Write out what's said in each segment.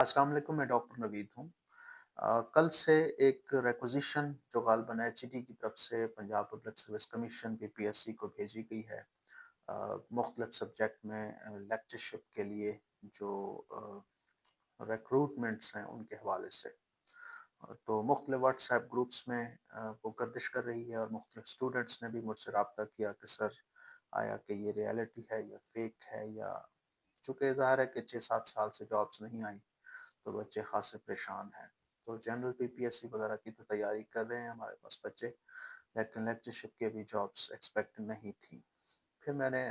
अस्सलाम वालेकुम, मैं डॉक्टर नवीद हूँ। कल से एक रिक्वेजिशन जो गालबन एचईडी की तरफ से Punjab public service commission PPSC को भेजी गई है मुख्तलिफ सब्जेक्ट में लेक्चरशिप के लिए जो रिक्रूटमेंट्स हैं उनके हवाले से। तो मुख्तलिफ व्हाट्सएप ग्रुप्स में वो गर्दिश कर रही है और मुख्तलिफ स्टूडेंट्स ने भी मुझसे रब्ता किया कि सर आया कि ये रियलिटी है या फेक है, या चूँकि ज़ाहिर है कि 6-7 साल से जॉब्स नहीं आई तो बच्चे खासे परेशान हैं। तो जनरल पीपीएससी वगैरह की तो तैयारी कर रहे हैं हमारे पास बच्चे, लेकिन लेक्चरशिप के भी जॉब्स एक्सपेक्ट नहीं थी। फिर मैंने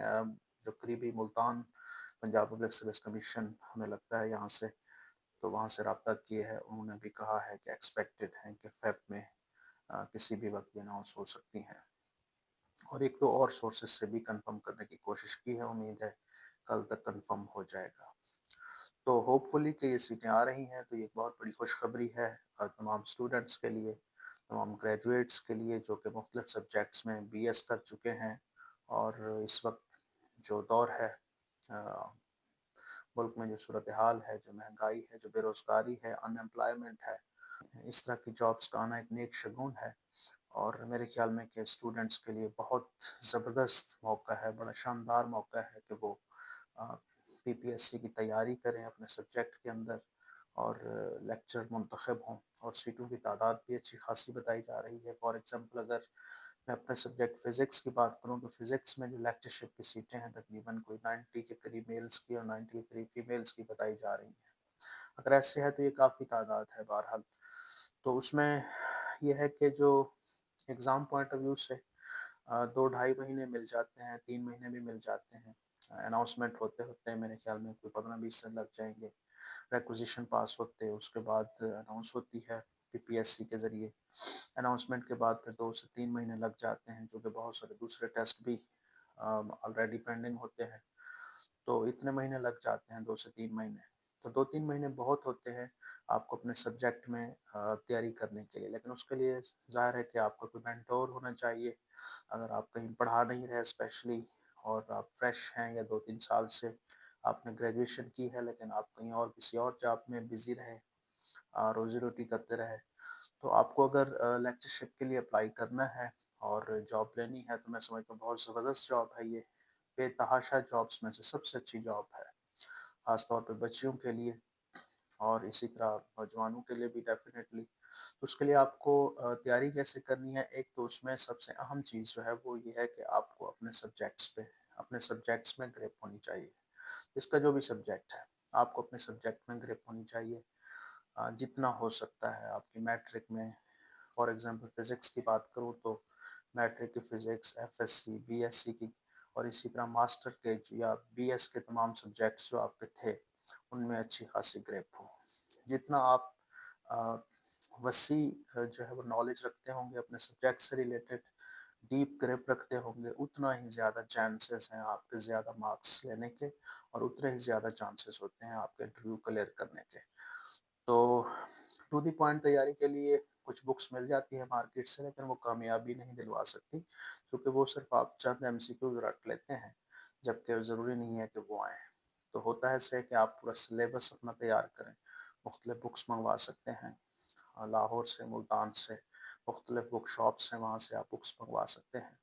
जो करीबी Multan Punjab public service commission हमें लगता है यहाँ से, तो वहाँ से रब्ता किए है। उन्होंने भी कहा है कि एक्सपेक्टेड हैं कि फेब में किसी भी वक्त ये अनाउंस हो सकती हैं। और एक दो और सोर्सेज से भी कंफर्म करने की कोशिश की है, उम्मीद है कल तक कंफर्म हो जाएगा। तो होपफुली कि ये सीटें आ रही हैं तो ये एक बहुत बड़ी खुशखबरी है तमाम स्टूडेंट्स के लिए, तमाम ग्रेजुएट्स के लिए जो कि मुख्तलिफ सब्जेक्ट्स में बीएस कर चुके हैं। और इस वक्त जो दौर है, अ, मुल्क में जो सूरत हाल है, जो महंगाई है, जो बेरोज़गारी है, अनएम्प्लॉयमेंट है, इस तरह की जॉब्स का आना एक नेक शगुन है। और मेरे ख्याल में कि स्टूडेंट्स के लिए बहुत ज़बरदस्त मौका है, बड़ा शानदार मौका है कि वो पीपीएससी की तैयारी करें अपने सब्जेक्ट के अंदर और लेक्चर मुंतखब हों। और सीटों की तादाद भी अच्छी खासी बताई जा रही है। फॉर एग्ज़ाम्पल अगर मैं अपने सब्जेक्ट फ़िज़िक्स की बात करूँ तो फ़िज़िक्स में जो लेक्चरशिप की सीटें हैं तकरीबन कोई 90 के करीब मेल्स की और 90 के करीब फीमेल्स की बताई जा रही हैं। अगर ऐसे है तो ये काफ़ी तादाद है बहरहाल। तो उसमें ये है कि जो एग्ज़ाम पॉइंट ऑफ व्यू से 2 ढाई महीने मिल जाते हैं, 3 महीने भी मिल जाते हैं। अनाउंसमेंट होते-होते मेरे ख़्याल में कोई 15-20 दिन लग जाएँगे। रिक्वेजिशन पास होते उसके बाद अनाउंस होती है पीपीएससी के ज़रिए। अनाउंसमेंट के बाद फिर 2 से 3 महीने लग जाते हैं, क्योंकि बहुत सारे दूसरे टेस्ट भी ऑलरेडी पेंडिंग होते हैं। तो इतने महीने लग जाते हैं, 2 से 3 महीने। तो 2-3 महीने बहुत होते हैं आपको अपने सब्जेक्ट में तैयारी करने के लिए। लेकिन उसके लिए ज़ाहिर है कि आपका कोई मेंटोर होना चाहिए। अगर आप कहीं पढ़ा नहीं रहे स्पेशली और आप फ्रेश हैं या 2-3 साल से आपने ग्रेजुएशन की है लेकिन आप कहीं और किसी और जॉब में बिज़ी रहे, रोज़ी-रोटी करते रहे, तो आपको अगर लेक्चरशिप के लिए अप्लाई करना है और जॉब लेनी है तो मैं समझता हूँ बहुत ज़बरदस्त जॉब है ये। बेतहाशा जॉब्स में से सबसे अच्छी जॉब है, ख़ास तौर पे बच्चियों के लिए और इसी तरह नौजवानों के लिए भी डेफ़िनेटली। तो उसके लिए आपको तैयारी कैसे करनी है? एक तो उसमें सबसे अहम चीज़ जो है वो ये है कि आपको अपने सब्जेक्ट्स में ग्रिप होनी चाहिए। इसका जो भी सब्जेक्ट है, आपको अपने सब्जेक्ट में ग्रिप होनी चाहिए। जितना हो सकता है आपकी मैट्रिक में, फॉर एग्ज़ाम्पल फ़िज़िक्स की बात करूँ तो मैट्रिक की फ़िज़िक्स, एफएससी, बीएससी की और इसी तरह मास्टर के या बीएस के तमाम सब्जेक्ट्स जो आपके थे, उनमें अच्छी खासी ग्रिप हो। जितना आप अ, वसी जो है वो नॉलेज रखते होंगे अपने सब्जेक्ट से रिलेटेड, डीप ग्रिप रखते होंगे, उतना ही ज़्यादा चांसेस हैं आपके ज़्यादा मार्क्स लेने के और उतने ही ज़्यादा चांसेस होते हैं आपके इंटरव्यू क्लियर करने के। तो टू द पॉइंट तैयारी के लिए कुछ बुक्स मिल जाती है मार्केट से, लेकिन वो कामयाबी नहीं दिलवा सकती, क्योंकि वो सिर्फ आप चंद एमसीक्यूज रट लेते हैं, जबकि ज़रूरी नहीं है कि वो आएँ। तो होता है ऐसे कि आप पूरा सिलेबस अपना तैयार करें, मुख्तलिफ बुक्स मंगवा सकते हैं लाहौर से, मुल्तान से, मुख्तलिफ बुक शॉप्स हैं, वहाँ से आप बुक्स मंगवा सकते हैं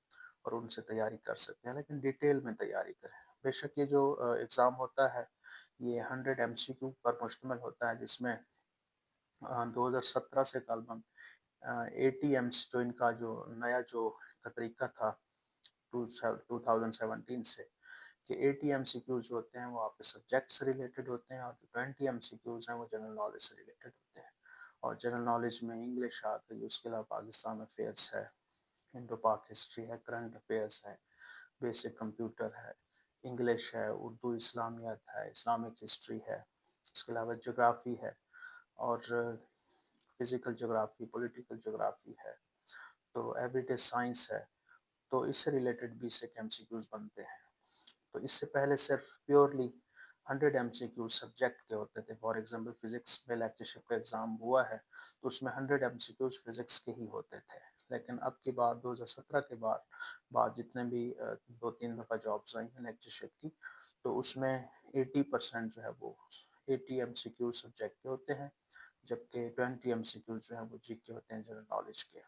और उनसे तैयारी कर सकते हैं, लेकिन डिटेल में तैयारी करें। बेशक ये जो एग्ज़ाम होता है ये 100 एमसीक्यू पर मुश्तमिल होता है, जिसमें 2017 से तकरीबन 80 एम्स जो इनका जो नया जो का तरीका था 2017 से, कि 80 एमसीक्यूज होते हैं वो आपके सब्जेक्ट से रिलेटेड होते हैं और जो 20 एमसीक्यूज हैं वो जनरल नॉलेज से रिलेटेड होते हैं। और जनरल नॉलेज में इंग्लिश आ गई, उसके अलावा पाकिस्तान अफेयर्स है, इंडो पाक हिस्ट्री है, करंट अफेयर्स है, बेसिक कंप्यूटर है, इंग्लिश है, उर्दू इस्लामियात है, इस्लामिक हिस्ट्री है, इसके अलावा जोग्राफ़ी है और फिज़िकल जोग्राफ़ी, पॉलिटिकल जोग्राफ़ी है, तो एवरीडे साइंस है। तो इससे रिलेटेड 20 एक एमसीक्यूज़ बनते हैं। तो इससे पहले सिर्फ प्योरली 100 एमसीक्यू सब्जेक्ट के होते थे। फॉर एग्जांपल फ़िज़िक्स में लेक्चरशिप का एग्ज़ाम हुआ है, तो उसमें 100 एमसीक्यूज़ फ़िज़िक्स के ही होते थे। लेकिन अब की बार 2017 के बाद जितने भी 2-3 दफ़ा जॉब्स आई हैं लेक्चरशिप की, तो उसमें 80% जो है वो 80 MCQ سبجیکٹ کے ہوتے ہیں، جبکہ 20 MCQ جو ہیں وہ جی کے ہوتے ہیں، جنرل نالج کے۔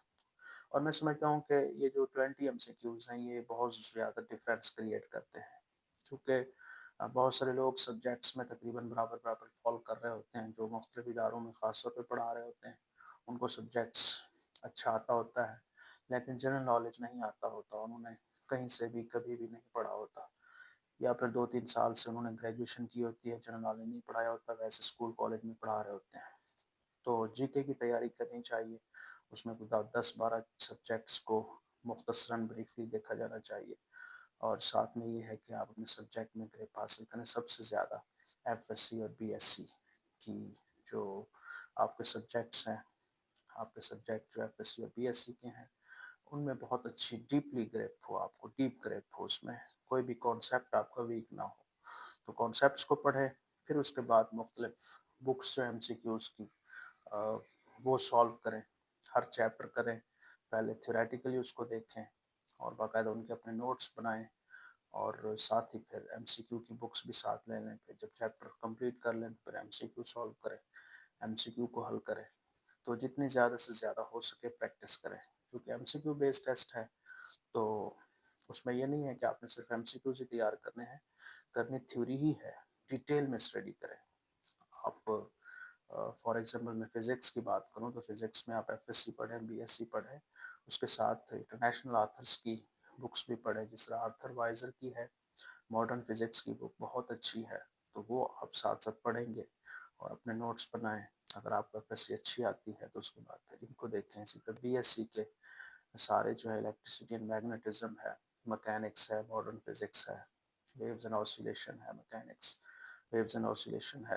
اور میں سمجھتا ہوں کہ یہ جو 20 MCQs ہیں یہ بہت زیادہ ڈفرینس کریٹ کرتے ہیں، چونکہ بہت سارے لوگ سبجیکٹس میں تقریباً برابر برابر فال کر رہے ہوتے ہیں، جو مختلف اداروں میں خاص طور پہ پڑھا رہے ہوتے ہیں، ان کو سبجیکٹس اچھا آتا ہوتا ہے، لیکن جنرل نالج نہیں آتا ہوتا، انہوں نے کہیں سے بھی کبھی بھی نہیں پڑھا ہوتا، یا پھر 2-3 سال سے انہوں نے گریجویشن کی ہوتی ہے، جنرل نالج نہیں پڑھایا ہوتا، ویسے اسکول کالج میں پڑھا رہے ہوتے ہیں۔ تو جی کے کی تیاری کرنی چاہیے، اس میں 10-12 سبجیکٹس کو مختصراً بریفلی دیکھا جانا چاہیے، اور ساتھ میں یہ ہے کہ آپ اپنے سبجیکٹ میں گریپ حاصل کریں، سب سے زیادہ ایف ایس سی اور بی ایس سی کی جو آپ کے سبجیکٹس ہیں، آپ کے سبجیکٹ جو ایف ایس سی اور بی ایس سی کے ہیں، ان میں بہت اچھی ڈیپلی گریپ ہو، آپ کو ڈیپ گریپ ہو، اس میں کوئی بھی کانسیپٹ آپ کا ویک نہ ہو، تو کانسیپٹس کو پڑھیں، پھر اس کے بعد مختلف بکس جو ایم سی کیوز کی وہ سالو کریں، ہر چیپٹر کریں، پہلے تھیوریٹیکلی اس کو دیکھیں اور باقاعدہ ان کے اپنے نوٹس بنائیں، اور ساتھ ہی پھر ایم سی کیو کی بکس بھی ساتھ لے لیں، پھر جب چیپٹر کمپلیٹ کر لیں پھر ایم سی کیو سالو کریں، ایم سی کیو کو حل کریں، تو جتنی زیادہ سے زیادہ ہو سکے پریکٹس کریں، کیونکہ ایم سی کیو بیسڈ ٹیسٹ ہے، تو اس میں یہ نہیں ہے کہ آپ نے صرف ایم سی کیو سے تیار کرنے ہیں، کرنی تھیوری ہی ہے، ڈیٹیل میں اسٹڈی کریں۔ آپ فار ایگزامپل میں فزکس کی بات کروں تو فزکس میں آپ ایف ایس سی پڑھیں، بی ایس سی پڑھیں، اس کے ساتھ انٹرنیشنل آتھرس کی بکس بھی پڑھیں، جس طرح آرتھر وائزر کی ہے ماڈرن فزکس کی بک، بہت اچھی ہے، تو وہ آپ ساتھ ساتھ پڑھیں گے اور اپنے نوٹس بنائیں، اگر آپ کو ایف ایس سی اچھی آتی ہے تو اس کے بعد پھر ان کو دیکھیں۔ اسی طرح بی ایس سی کے سارے جو ہے الیکٹریسٹی اینڈ میگنیٹزم ہے، مکینکس ہے، ماڈرن فزکس ہے، ویوز اینڈ آسیلیشن ہے، مکینکس ویوز اینڈ آسیلیشن ہے،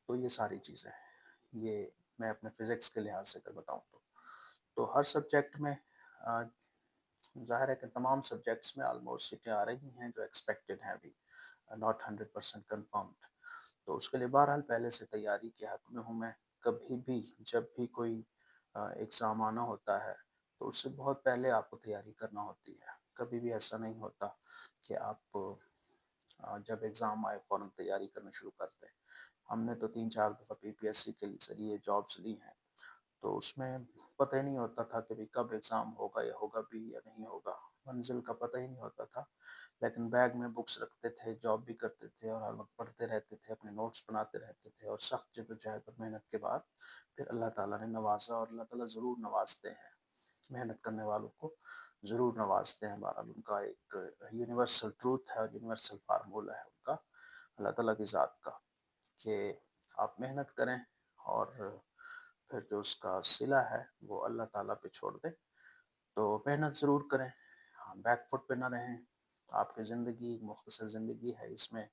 تو یہ ساری چیزیں ہیں، یہ میں اپنے فزکس کے لحاظ سے اگر بتاؤں تو ہر سبجیکٹ میں ظاہر ہے کہ تمام سبجیکٹس میں آلموسٹ سیٹیں آ رہی ہیں جو ایکسپیکٹڈ ہیں ابھی، ناٹ 100% کنفرمڈ، تو اس کے لیے بہرحال پہلے سے تیاری کے حق میں ہوں میں۔ کبھی بھی جب بھی کوئی ایگزام آنا ہوتا ہے تو اس سے بہت پہلے آپ کو تیاری کرنا ہوتی ہے، کبھی بھی ایسا نہیں ہوتا کہ آپ جب ایگزام آئے فوراً تیاری کرنا شروع کر دیں۔ ہم نے تو 3-4 دفعہ پی پی ایس سی کے ذریعے جابس لی ہیں، تو اس میں پتہ ہی نہیں ہوتا تھا کہ کب ایگزام ہوگا یا ہوگا بھی یا نہیں ہوگا، منزل کا پتہ ہی نہیں ہوتا تھا، لیکن بیگ میں بکس رکھتے تھے، جاب بھی کرتے تھے اور ہر وقت پڑھتے رہتے تھے، اپنے نوٹس بناتے رہتے تھے، اور سخت جدوجہد اور محنت کے بعد پھر اللہ تعالیٰ نے نوازا، اور اللہ تعالیٰ ضرور نوازتے ہیں، محنت کرنے والوں کو ضرور نوازتے ہیں۔ بہرحال ان کا ایک یونیورسل ٹروتھ ہے اور یونیورسل فارمولہ ہے ان کا، اللہ تعالیٰ کی ذات کا، کہ آپ محنت کریں اور پھر جو اس کا صلہ ہے وہ اللہ تعالیٰ پہ چھوڑ دیں، تو محنت ضرور کریں، بیک فٹ پہ نہ رہیں۔ آپ کی زندگی ایک مختصر زندگی ہے، اس میں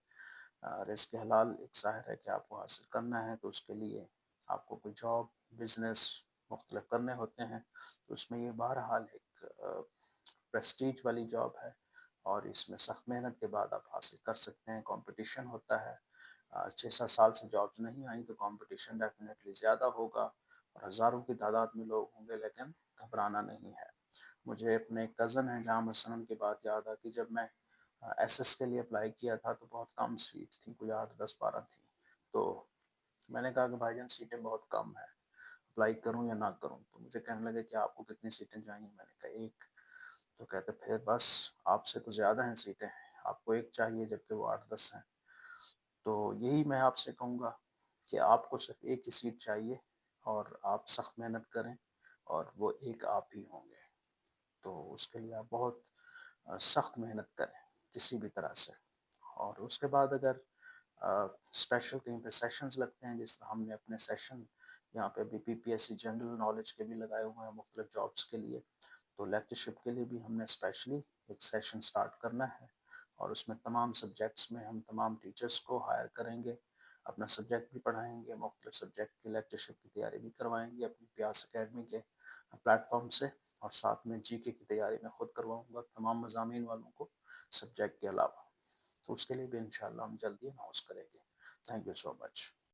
رزق حلال ایک ظاہر ہے کہ آپ کو حاصل کرنا ہے، تو اس کے لیے آپ کو کوئی جاب بزنس مختلف کرنے ہوتے ہیں، تو اس میں یہ بہرحال ایک پریسٹیج والی جاب ہے، اور اس میں سخت محنت کے بعد آپ حاصل کر سکتے ہیں۔ کمپٹیشن ہوتا ہے، 6-7 سال سے جابس نہیں آئیں تو کمپٹیشن ڈیفینیٹلی زیادہ ہوگا اور ہزاروں کی تعداد میں لوگ ہوں گے، لیکن گھبرانا نہیں ہے۔ مجھے اپنے کزن ہیں جہاں حسن کی بات یاد آ کہ جب میں ایس ایس کے لیے اپلائی کیا تھا تو بہت کم سیٹ تھیں، کوئی 8-10-12 تھیں، تو میں نے کہا کہ بھائی جان سیٹیں بہت کم ہیں، اپلائی کروں یا نہ کروں، تو مجھے کہنے لگے کہ آپ کو کتنی سیٹیں چاہیے، میں نے کہا ایک، تو کہتے پھر بس آپ سے تو زیادہ ہیں سیٹیں، آپ کو ایک چاہیے جبکہ وہ 8-10 ہیں، تو یہی میں آپ سے کہوں گا کہ آپ کو صرف ایک ہی سیٹ چاہیے، اور آپ سخت محنت کریں اور وہ ایک آپ ہی ہوں گے، تو اس کے لیے آپ بہت سخت محنت کریں کسی بھی طرح سے۔ اور اس کے بعد اگر اسپیشل کہیں پہ سیشنز لگتے ہیں، جس طرح ہم نے اپنے سیشن یہاں پہ بھی P P S C general knowledge کے بھی لگائے ہوئے ہیں مختلف جابس کے لیے، تو لیکچرشپ کے لیے بھی ہم نے اسپیشلی ایک سیشن سٹارٹ کرنا ہے، اور اس میں تمام سبجیکٹس میں ہم تمام ٹیچرز کو ہائر کریں گے، اپنا سبجیکٹ بھی پڑھائیں گے، مختلف سبجیکٹ کی لیکچرشپ کی تیاری بھی کروائیں گے اپنی پیاس اکیڈمی کے پلیٹ فارم سے، اور ساتھ میں جی کے کی تیاری میں خود کرواؤں گا تمام مضامین والوں کو سبجیکٹ کے علاوہ، تو اس کے لیے بھی انشاءاللہ ہم جلدی اناؤنس کریں گے۔ Thank you so much.